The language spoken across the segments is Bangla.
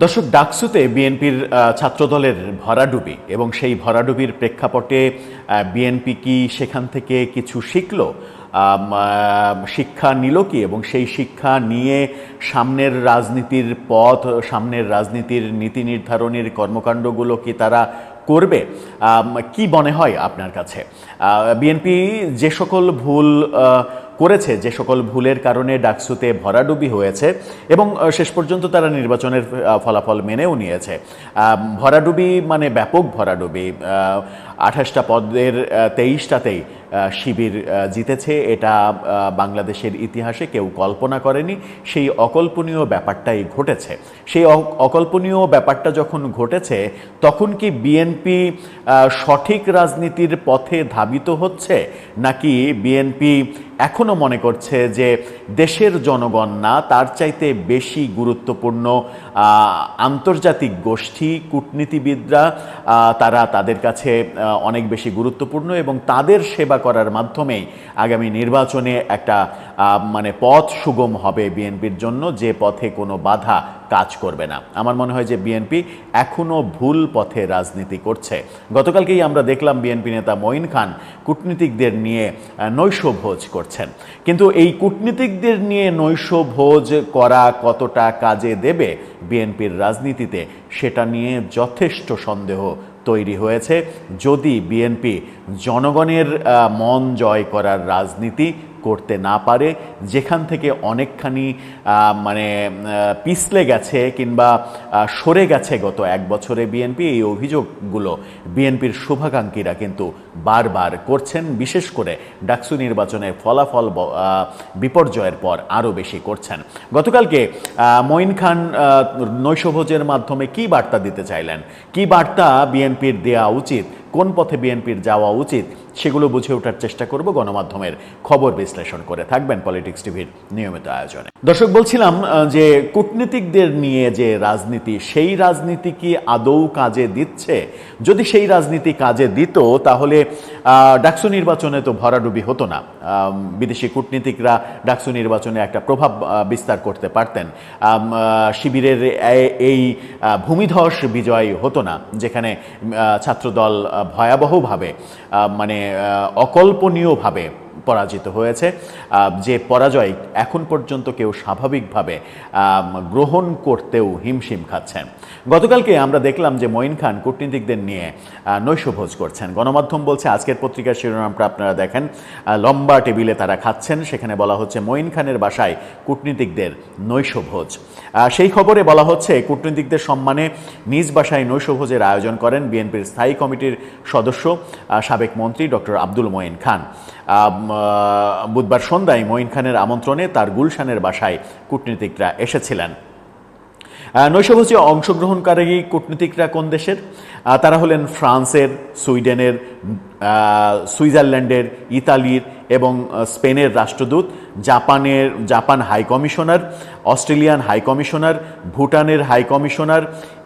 দর্শক, ডাকসুতে বিএনপির ছাত্রদলের ভরাডুবি এবং সেই ভরাডুবির প্রেক্ষাপটে বিএনপি কি সেখান থেকে কিছু শিখল, শিক্ষা নিল কি, এবং সেই শিক্ষা নিয়ে সামনের রাজনীতির পথ, সামনের রাজনীতির নীতি নির্ধারণের কর্মকাণ্ডগুলো কি তারা করবে? কি মনে হয় আপনার কাছে? বিএনপি যে সকল ভুল করেছে, যে সকল ভুলের কারণে ডাকসুতে ভরাডুবি হয়েছে এবং শেষ পর্যন্ত তারা নির্বাচনের ফলাফল মেনেও নিয়েছে, ভরাডুবি মানে ব্যাপক ভরাডুবি, 28টা পদের 23টাতেই শিবির জিতেছে, এটা বাংলাদেশের ইতিহাসে কেউ কল্পনা করেনি। সেই অকল্পনীয় ব্যাপারটাই ঘটেছে। সেই অকল্পনীয় ব্যাপারটা যখন ঘটেছে, তখন কি বিএনপি সঠিক রাজনীতির পথে ধাবিত হচ্ছে, নাকি বিএনপি এখনও মনে করছে যে দেশের জনগণ না, তার চাইতে বেশি গুরুত্বপূর্ণ আন্তর্জাতিক গোষ্ঠী, কূটনীতিবিদরা, তারা তাদের কাছে অনেক বেশি গুরুত্বপূর্ণ এবং তাদের সেবা করার মাধ্যমেই আগামী নির্বাচনে একটা পথ সুগম হবে বিএনপির জন্য, যে পথে কোনো বাধা কাজ করবে না? আমার মনে হয় যে বিএনপি এখনও ভুল পথে রাজনীতি করছে। গতকালকেই আমরা দেখলাম বিএনপি নেতা মঈন খান কূটনীতিকদের নিয়ে নৈশভোজ করছেন, কিন্তু এই কূটনীতিকদের নিয়ে নৈশভোজ করা কতটা কাজে দেবে বিএনপির রাজনীতিতে, সেটা নিয়ে যথেষ্ট সন্দেহ তৈরি হয়েছে। যদি বিএনপি জনগণের মন জয় করার রাজনীতি করতে না পারে, যেখান থেকে অনেকখানি পিছলে গেছে কিংবা সরে গেছে গত এক বছরে বিএনপি, এই অভিযোগগুলো বিএনপির শুভাকাঙ্ক্ষীরা কিন্তু বারবার করছেন, বিশেষ করে ডাকসু নির্বাচনের ফলাফল বিপর্যয়ের পর আরও বেশি করছেন। গতকালকে মঈন খান নৈশভোজের মাধ্যমে কি বার্তা দিতে চাইলেন, কি বার্তা বিএনপির দেওয়া উচিত, কোন পথে বিএনপির যাওয়া উচিত, সেগুলো বুঝে ওঠার চেষ্টা করব গণমাধ্যমের খবর বিশ্লেষণ করে। থাকবেন পলিটিক্স টিভির নিয়মিত আয়োজনে। দর্শক, বলছিলাম যে কূটনীতিকদের নিয়ে যে রাজনীতি, সেই রাজনীতি কি আদৌ কাজে দিচ্ছে? যদি সেই রাজনীতি কাজে দিত, তাহলে ডাকসু নির্বাচনে তো ভরাডুবি হতো না। বিদেশি কূটনীতিকরা ডাকসু নির্বাচনে একটা প্রভাব বিস্তার করতে পারতেন। শিবিরের এই ভূমিধস বিজয় হতো না, যেখানে ছাত্রদল ভয়াবহভাবে অকল্পনীয়ভাবে পরাজিত হয়েছে, যে পরাজয় এখন পর্যন্ত কেউ স্বাভাবিকভাবে গ্রহণ করতেও হিমশিম খাচ্ছেন। গতকালকে আমরা দেখলাম যে মঈন খান কূটনীতিকদের নিয়ে নৈশভোজ করছেন। গণমাধ্যম বলছে, আজকের পত্রিকার শিরোনামটা আপনারা দেখেন, লম্বা টেবিলে তারা খাচ্ছেন, সেখানে বলা হচ্ছে মঈন খানের বাসায় কূটনীতিকদের নৈশভোজ। সেই খবরে বলা হচ্ছে, কূটনীতিকদের সম্মানে নিজ বাসায় নৈশভোজের আয়োজন করেন বিএনপির স্থায়ী কমিটির সদস্য সাবেক মন্ত্রী ডক্টর আব্দুল মঈন খান। বুধবার সন্ধ্যায় মঈন খানের আমন্ত্রণে তার গুলশানের বাসায় কূটনীতিকরা এসেছিলেন। নৈশভোজে অংশগ্রহণকারী কূটনীতিকরা কোন দেশের? তারা হলেন ফ্রান্সের, সুইডেনের, সুইজারল্যান্ডের, ইতালির এবং স্পেনের রাষ্ট্রদূত, Japan high commissioner, Australian high commissioner, ভুটানের হাই কমিশনার,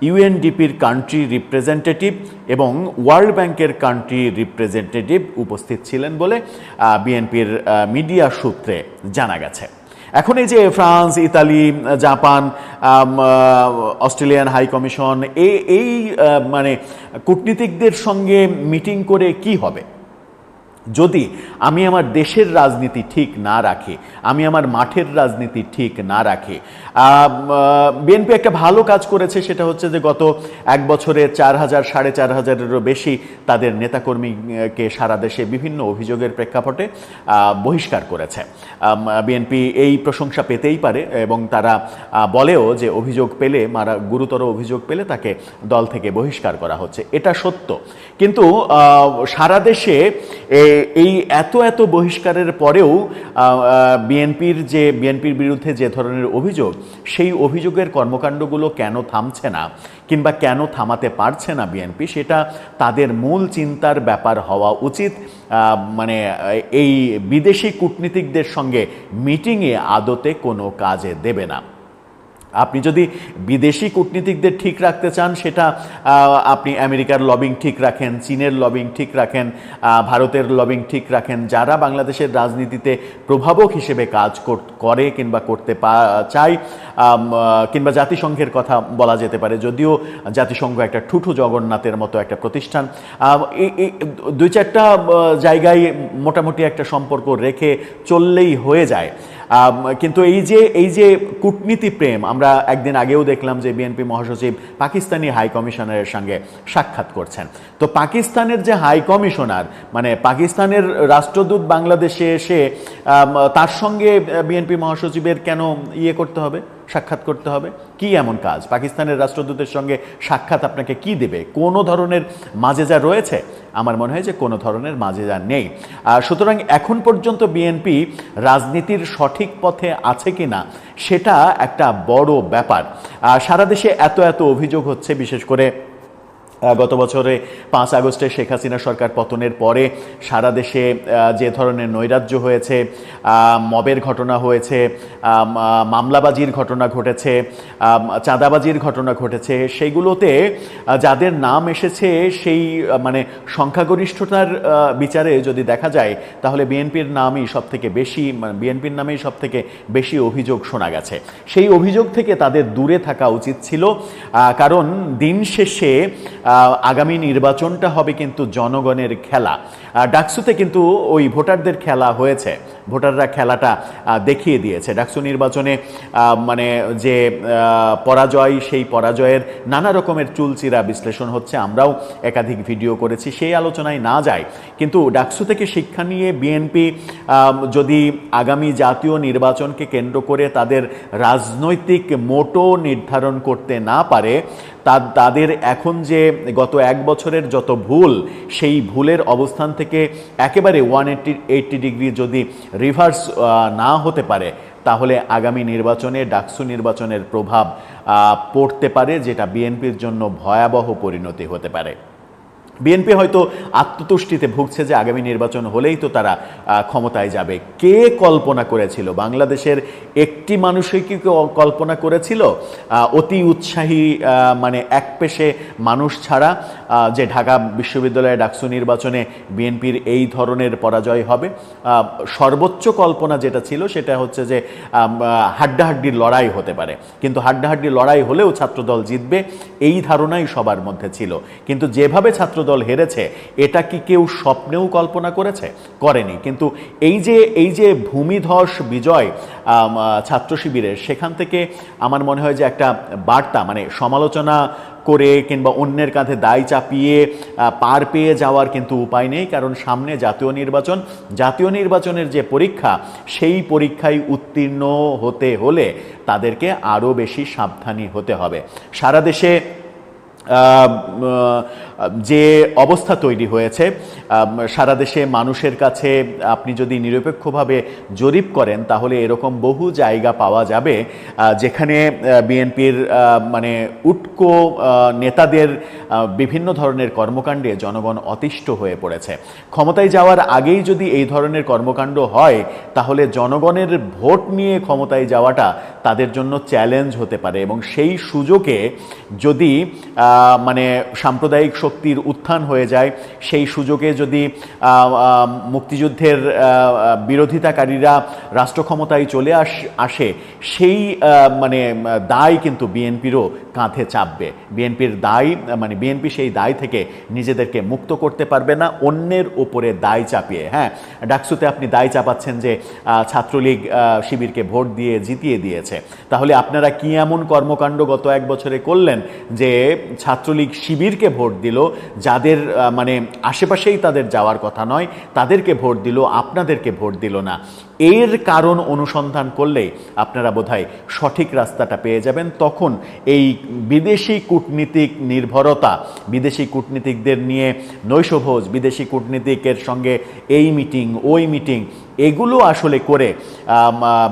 ইউএনডিপির কান্ট্রি রিপ্রেজেন্টেটিভ এবং ওয়ার্ল্ড ব্যাংকের কান্ট্রি রিপ্রেজেন্টেটিভ উপস্থিত ছিলেন বলে বিএনপির মিডিয়া সূত্রে জানা গেছে। এখন এই যে France, Italy, Japan, Australian high commission, এই কূটনীতিকদের সঙ্গে মিটিং করে কি হবে? যদি আমি আমার দেশের রাজনীতি ঠিক না রাখি, আমি আমার মাঠের রাজনীতি ঠিক না রাখি, বিএনপি একটা ভালো কাজ করেছে, সেটা হচ্ছে যে গত এক বছরে 4,000 4,500-এরও বেশি তাদের নেতাকর্মীকে সারা দেশে বিভিন্ন অভিযোগের প্রেক্ষাপটে বহিষ্কার করেছে। বিএনপি এই প্রশংসা পেতেই পারে এবং তারা বলেও যে অভিযোগ পেলে, গুরুতর অভিযোগ পেলে তাকে দল থেকে বহিষ্কার করা হচ্ছে, এটা সত্য। কিন্তু সারা দেশে এই এত বহিষ্কারের পরেও বিএনপির বিরুদ্ধে যে ধরনের অভিযোগ, সেই অভিযোগের কর্মকাণ্ডগুলো কেন থামছে না কিংবা কেন থামাতে পারছে না বিএনপি, সেটা তাদের মূল চিন্তার ব্যাপার হওয়া উচিত। এই বিদেশি কূটনীতিকদের সঙ্গে মিটিংয়ে আদতে কোনো কাজে দেবে না। আপনি যদি বিদেশি কূটনীতিকদের ঠিক রাখতে চান, সেটা আপনি আমেরিকার লবিং ঠিক রাখেন, চীনের লবিং ঠিক রাখেন, ভারতের লবিং ঠিক রাখেন, যারা বাংলাদেশের রাজনীতিতে প্রভাবক হিসেবে কাজ করে কিংবা করতে চায়, কিংবা জাতিসংঘের কথা বলা যেতে পারে, যদিও জাতিসংঘ একটা ঠুঠু জগন্নাথের মতো একটা প্রতিষ্ঠান। দুই চারটা জায়গায় মোটামুটি একটা সম্পর্ক রেখে চললেই হয়ে যায়। কিন্তু এই যে কূটনীতি প্রেম, আমরা একদিন আগেও দেখলাম যে বিএনপি মহাসচিব পাকিস্তানি হাই কমিশনারের সঙ্গে সাক্ষাৎ করছেন। তো পাকিস্তানের যে হাই কমিশনার, মানে পাকিস্তানের রাষ্ট্রদূত বাংলাদেশে এসে তার সঙ্গে বিএনপি মহাসচিবের কেন করতে হবে, সাক্ষাৎ করতে হবে? কি এমন কাজ? পাকিস্তানের রাষ্ট্রদূতের সঙ্গে সাক্ষাৎ আপনাকে কি দেবে? কোনো ধরনের মাজেজা রয়েছে? আমার মনে হয় যে কোনো ধরনের মাজেজা নেই। সুতরাং এখন পর্যন্ত বিএনপি রাজনীতির সঠিক পথে আছে কিনা সেটা একটা বড় ব্যাপার। সারা দেশে এত অভিযোগ হচ্ছে, বিশেষ করে গত বছরে 5 আগস্টে শেখ হাসিনা সরকার পতনের পরে সারা দেশে যে ধরনের নৈরাজ্য হয়েছে, মবের ঘটনা হয়েছে, মামলাবাজির ঘটনা ঘটেছে, চাঁদাবাজির ঘটনা ঘটেছে, সেইগুলোতে যাদের নাম এসেছে সেই মানে সংখ্যাগরিষ্ঠতার বিচারে যদি দেখা যায়, তাহলে বিএনপির নামই সবথেকে বেশি, বিএনপির নামেই সবথেকে বেশি অভিযোগ শোনা গেছে। সেই অভিযোগ থেকে তাদের দূরে থাকা উচিত ছিল, কারণ দিন শেষে আগামী নির্বাচনটা হবে কিন্তু জনগণের খেলা। ডাকসুতে কিন্তু ওই ভোটারদের খেলা হয়েছে, ভোটাররা খেলাটা দেখিয়ে দিয়েছে। ডাকসু নির্বাচনে মানে যে পরাজয়, সেই পরাজয়ের নানা রকমের চুলচিরা বিশ্লেষণ হচ্ছে, আমরাও একাধিক ভিডিও করেছি, সেই আলোচনায় না যায়। কিন্তু ডাকসু থেকে শিক্ষা নিয়ে বিএনপি যদি আগামী জাতীয় নির্বাচনকে কেন্দ্র করে তাদের রাজনৈতিক মোটো নির্ধারণ করতে না পারে, তাদের এখন যে গত 1 বছরের যত ভুল, সেই ভুলের অবস্থান থেকে একেবারে 180 ডিগ্রি যদি রিভার্স না হতে পারে, তাহলে আগামী নির্বাচনে ডাকসু নির্বাচনের প্রভাব পড়তে পারে, যেটা বিএনপির জন্য ভয়াবহ পরিণতি হতে পারে। বিএনপি হয়তো আত্মতুষ্টিতে ভুগছে যে আগামী নির্বাচন হলেই তো তারা ক্ষমতায় যাবে। কে কল্পনা করেছিল? বাংলাদেশের একটি মানুষই কি কল্পনা করেছিল অতি উৎসাহী মানে একপেশে মানুষ ছাড়া যে ঢাকা বিশ্ববিদ্যালয়ে ডাকসু নির্বাচনে বিএনপির এই ধরনের পরাজয় হবে? সর্বোচ্চ কল্পনা যেটা ছিল সেটা হচ্ছে যে হাড্ডাহাড্ডির লড়াই হতে পারে, কিন্তু হাড্ডাহাড্ডির লড়াই হলেও ছাত্রদল জিতবে, এই ধারণাই সবার মধ্যে ছিল। কিন্তু যেভাবে ছাত্রদল হেরেছে, এটা কি কেউ স্বপ্নেও কল্পনা করেনি। কিন্তু এই যে ভূমিধস বিজয় ছাত্র শিবিরের, সেখান থেকে আমার মনে হয় যে একটা বার্তা, মানে সমালোচনা করে কিংবা অন্যের কাঁধে দায় চাপিয়ে পার পেয়ে যাওয়ার কিন্তু উপায় নেই, কারণ সামনে জাতীয় নির্বাচনের যে পরীক্ষা, সেই পরীক্ষায় উত্তীর্ণ হতে হলে তাদেরকে আরও বেশি সাবধানী হতে হবে। সারা দেশে যে অবস্থা তৈরি হয়েছে, সারা দেশে মানুষের কাছে আপনি যদি নিরপেক্ষভাবে জরিপ করেন, তাহলে এরকম বহু জায়গা পাওয়া যাবে যেখানে বিএনপির মানে উটকো নেতাদের বিভিন্ন ধরনের কর্মকাণ্ডে জনগণ অতিষ্ঠ হয়ে পড়েছে। ক্ষমতায় যাওয়ার আগেই যদি এই ধরনের কর্মকাণ্ড হয়, তাহলে জনগণের ভোট নিয়ে ক্ষমতায় যাওয়াটা তাদের জন্য চ্যালেঞ্জ হতে পারে, এবং সেই সুযোগে যদি মানে সাম্প্রদায়িক শক্তির উত্থান হয়ে যায়, সেই সুযোগে যদি মুক্তিযুদ্ধের বিরোধিতাকারীরা রাষ্ট্র ক্ষমতায় চলে আসে, সেই মানে দায় কিন্তু বিএনপিরও কাঁধে চাপবে। বিএনপি সেই দায় থেকে নিজেদেরকে মুক্ত করতে পারবে না অন্যের উপরে দায় চাপিয়ে। হ্যাঁ, ডাকসুতে আপনি দায় চাপাচ্ছেন যে ছাত্রলীগ শিবিরকে ভোট দিয়ে জিতিয়ে দিয়েছে, তাহলে আপনারা কি এমন কর্মকাণ্ড গত 1 বছরে করলেন যে ছাত্রলীগ শিবিরকে ভোট দিল, যাদের মানে আশেপাশেই তাদের যাওয়ার কথা নয়, তাদেরকে ভোট দিল, আপনাদেরকে ভোট দিল না? এর কারণ অনুসন্ধান করলে আপনারা বোধহয় সঠিক রাস্তাটা পেয়ে যাবেন। তখন এই বিদেশি কূটনীতিক নির্ভরতা, বিদেশি কূটনীতিকদের নিয়ে নৈশভোজ, বিদেশি কূটনীতিকের সঙ্গে এই মিটিং ওই মিটিং, এগুলো আসলে করে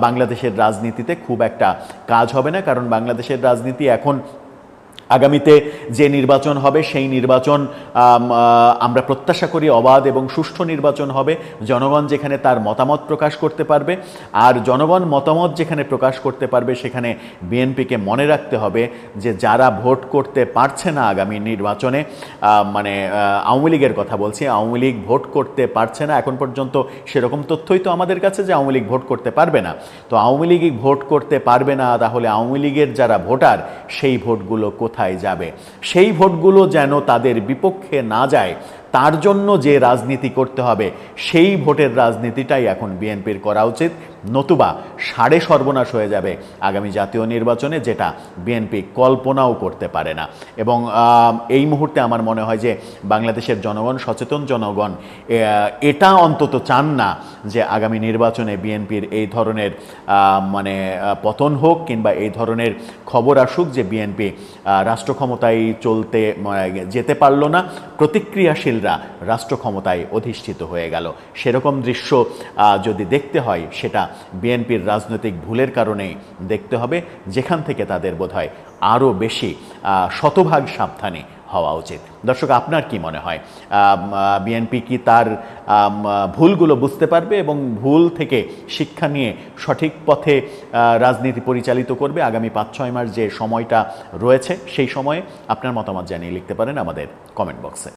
বাংলাদেশের রাজনীতিতে খুব একটা কাজ হবে না, কারণ বাংলাদেশের রাজনীতি এখন আগামীতে যে নির্বাচন হবে সেই নির্বাচন আমরা প্রত্যাশা করি অবাধ এবং সুষ্ঠু নির্বাচন হবে। জনগণ যেখানে তার মতামত প্রকাশ করতে পারবে, আর জনগণ মতামত যেখানে প্রকাশ করতে পারবে সেখানে বিএনপিকে মনে রাখতে হবে যে যারা ভোট করতে পারছে না আগামী নির্বাচনে, মানে আওয়ামী লীগের কথা বলছি, আওয়ামী লীগ ভোট করতে পারছে না, এখন পর্যন্ত সেরকম তথ্যই তো আমাদের কাছে যে আওয়ামী লীগ ভোট করতে পারবে না। তো আওয়ামী লীগ ভোট করতে পারবে না, তাহলে আওয়ামী লীগের যারা ভোটার সেই ভোটগুলো কোথায় যাবে? সেই ভোটগুলো যেন তাদের বিপক্ষে না যায়, তার জন্য যে রাজনীতি করতে হবে সেই ভোটের রাজনীতিটাই এখন বিএনপির করা উচিত, নতুবা সাড়ে সর্বনাশ হয়ে যাবে আগামী জাতীয় নির্বাচনে, যেটা বিএনপি কল্পনাও করতে পারে না। এবং এই মুহূর্তে আমার মনে হয় যে বাংলাদেশের জনগণ, সচেতন জনগণ এটা অন্তত চান না যে আগামী নির্বাচনে বিএনপির এই ধরনের মানে পতন হোক, কিংবা এই ধরনের খবর আসুক যে বিএনপি রাষ্ট্র ক্ষমতায় চলতে যেতে পারল না, প্রতিক্রিয়াশীলরা রাষ্ট্র ক্ষমতায় অধিষ্ঠিত হয়ে গেল। সেরকম দৃশ্য যদি দেখতে হয়, সেটা বিএনপির রাজনৈতিক ভুলের কারণেই দেখতে হবে, যেখান থেকে তাদের বোধহয় আরও বেশি শতভাগ সাবধানী হওয়া উচিত। দর্শক, আপনার কি মনে হয়, বিএনপি কি তার ভুলগুলো বুঝতে পারবে এবং ভুল থেকে শিক্ষা নিয়ে সঠিক পথে রাজনীতি পরিচালিত করবে আগামী 5-6 মাস যে সময়টা রয়েছে? সেই সময়ে আপনার মতামত জানিয়ে লিখতে পারেন আমাদের কমেন্ট বক্সে।